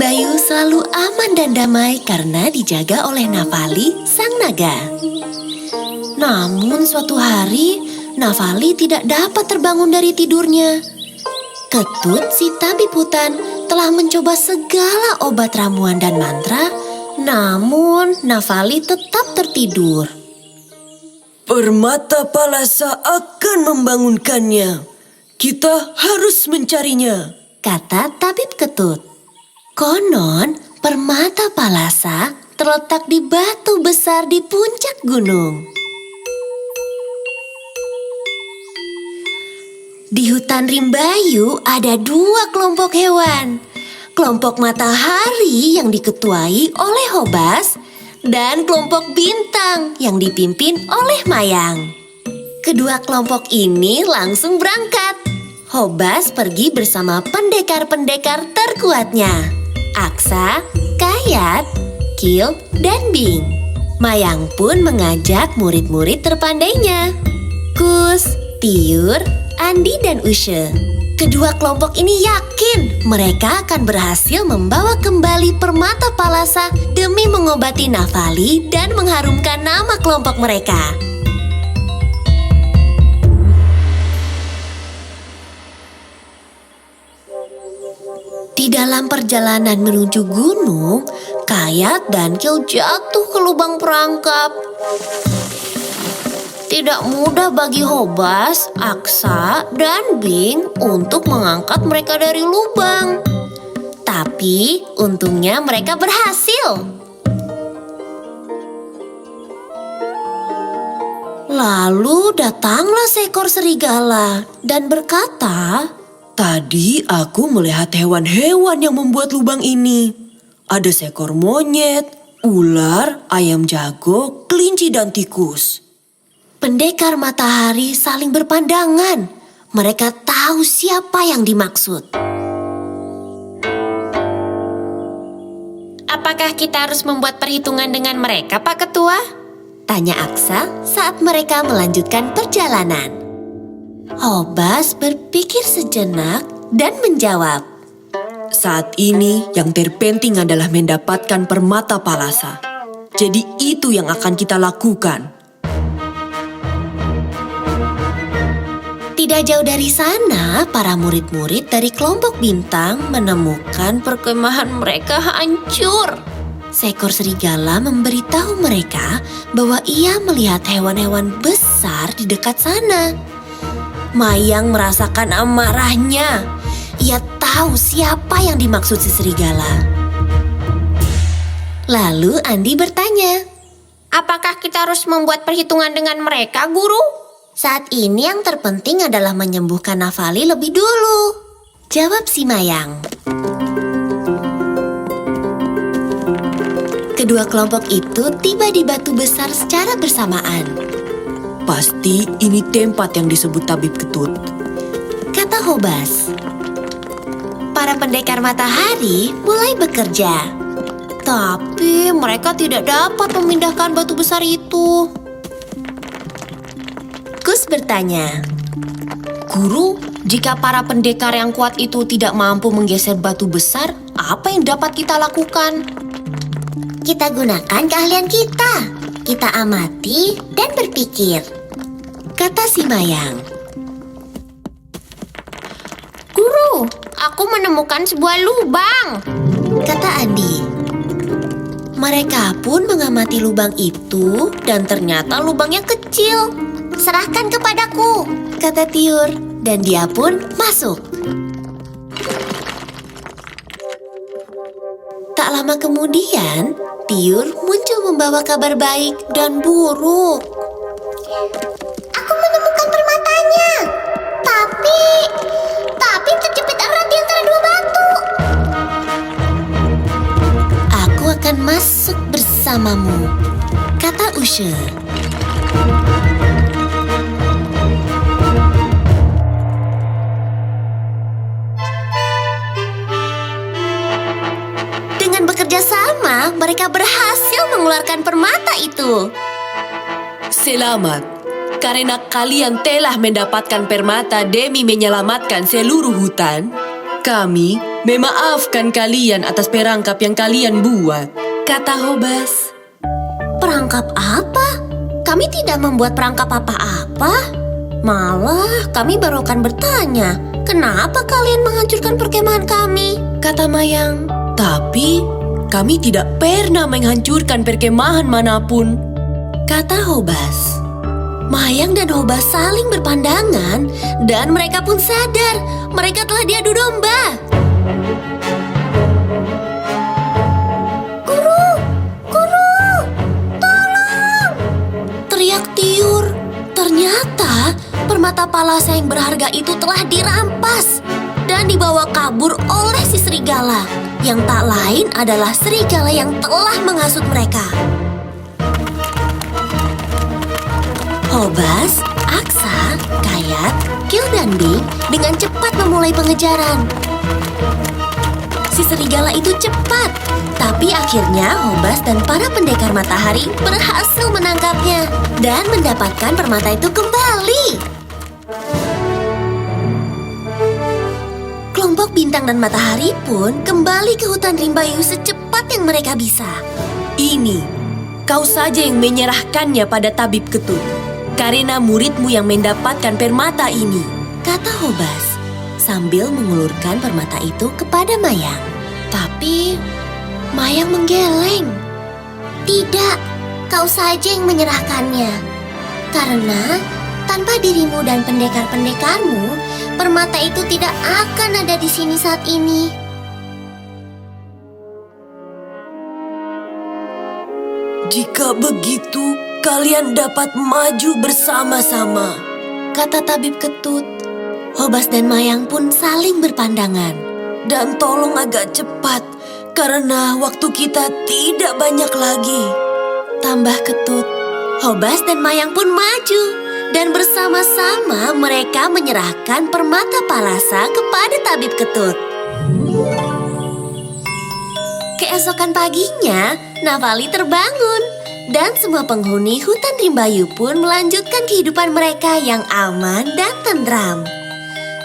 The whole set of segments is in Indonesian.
Rimbayu selalu aman dan damai karena dijaga oleh Nafali, sang naga. Namun suatu hari, Nafali tidak dapat terbangun dari tidurnya. Ketut, si tabib hutan, telah mencoba segala obat ramuan dan mantra, namun Nafali tetap tertidur. Permata Palasa akan membangunkannya. Kita harus mencarinya, kata tabib Ketut. Konon, permata Palasa terletak di batu besar di puncak gunung. Di hutan Rimbayu ada 2 kelompok hewan. Kelompok matahari yang diketuai oleh Hobas dan kelompok bintang yang dipimpin oleh Mayang. Kedua kelompok ini langsung berangkat. Hobas pergi bersama pendekar-pendekar terkuatnya, Aksa, Kayat, Kil, dan Bing. Mayang pun mengajak murid-murid terpandainya, Kus, Tiur, Andi, dan Ushe. Kedua kelompok ini yakin mereka akan berhasil membawa kembali permata Palasa demi mengobati Nafali dan mengharumkan nama kelompok mereka. Di dalam perjalanan menuju gunung, Kayat dan Kil jatuh ke lubang perangkap. Tidak mudah bagi Hobas, Aksa, dan Bing untuk mengangkat mereka dari lubang. Tapi untungnya mereka berhasil. Lalu datanglah seekor serigala dan berkata, Tadi aku melihat hewan-hewan yang membuat lubang ini. Ada seekor monyet, ular, ayam jago, kelinci, dan tikus. Pendekar matahari saling berpandangan. Mereka tahu siapa yang dimaksud. Apakah kita harus membuat perhitungan dengan mereka, Pak Ketua? Tanya Aksa saat mereka melanjutkan perjalanan. Hobas berpikir sejenak dan menjawab, Saat ini yang terpenting adalah mendapatkan permata Palasa. Jadi itu yang akan kita lakukan. Tidak jauh dari sana, para murid-murid dari kelompok bintang menemukan perkemahan mereka hancur. Seekor serigala memberitahu mereka bahwa ia melihat hewan-hewan besar di dekat sana. Mayang merasakan amarahnya. Ia tahu siapa yang dimaksud si serigala. Lalu Andi bertanya, Apakah kita harus membuat perhitungan dengan mereka, Guru? saat ini yang terpenting adalah menyembuhkan Nafali lebih dulu, jawab si Mayang. Kedua kelompok itu tiba di batu besar secara bersamaan. Pasti ini tempat yang disebut tabib Ketut, kata Hobas. Para pendekar matahari mulai bekerja. Tapi mereka tidak dapat memindahkan batu besar itu. Kus bertanya, Guru, jika para pendekar yang kuat itu tidak mampu menggeser batu besar, apa yang dapat kita lakukan? kita gunakan keahlian kita. Kita amati dan berpikir, kata si Mayang. Guru, aku menemukan sebuah lubang, Kata Andi. Mereka pun mengamati lubang itu dan ternyata lubangnya kecil. Serahkan kepadaku, kata Tiur, dan dia pun masuk. Tak lama kemudian, Tiur muncul membawa kabar baik dan buruk. Aku menemukan permatanya, tapi terjepit erat di antara 2 batu. Aku akan masuk bersamamu, kata Ushe. Dengan bekerja sama, mereka berhasil mengeluarkan permata itu. Selamat, karena kalian telah mendapatkan permata demi menyelamatkan seluruh hutan. Kami Memaafkan kalian atas perangkap yang kalian buat, kata Hobas. Perangkap apa? Kami tidak membuat perangkap apa-apa. Malah kami baru akan bertanya, kenapa kalian menghancurkan perkemahan kami? Kata Mayang. Tapi kami tidak pernah menghancurkan perkemahan manapun, kata Hobas. Mayang dan Hobas saling berpandangan dan mereka pun sadar mereka telah diadu domba. Guru, tolong! Teriak Tiur. Ternyata permata palasa yang berharga itu telah dirampas dan dibawa kabur oleh si serigala, yang tak lain adalah serigala yang telah menghasut mereka. Hobas, Aksa, Kayat, Kil dan Bing dengan cepat memulai pengejaran. Si serigala itu cepat, tapi akhirnya Hobas dan para pendekar matahari berhasil menangkapnya dan mendapatkan permata itu kembali. Kelompok bintang dan matahari pun kembali ke hutan Rimbayu secepat yang mereka bisa. Ini, kau saja yang menyerahkannya pada tabib Ketut, karena muridmu yang mendapatkan permata ini, kata Hobas sambil mengulurkan permata itu kepada Mayang. Tapi Mayang menggeleng. Tidak, kau saja yang menyerahkannya. Karena tanpa dirimu dan pendekar-pendekarmu, permata itu tidak akan ada di sini saat ini. jika begitu kalian dapat maju bersama-sama, kata tabib Ketut. Hobas dan Mayang pun saling berpandangan. dan tolong agak cepat karena waktu kita tidak banyak lagi, tambah Ketut. Hobas dan Mayang pun maju, dan bersama-sama mereka menyerahkan permata palasa kepada tabib Ketut. Keesokan paginya, Navali terbangun, dan semua penghuni hutan Rimbayu pun melanjutkan kehidupan mereka yang aman dan tentram.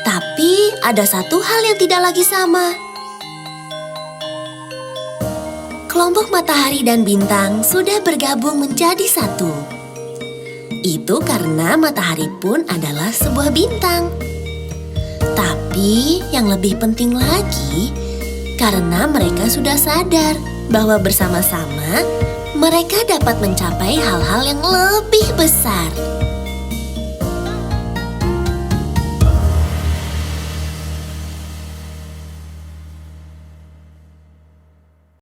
Tapi ada satu hal yang tidak lagi sama. Kelompok matahari dan bintang sudah bergabung menjadi satu. Itu karena matahari pun adalah sebuah bintang. Tapi yang lebih penting lagi, karena mereka sudah sadar bahwa bersama-sama mereka dapat mencapai hal-hal yang lebih besar.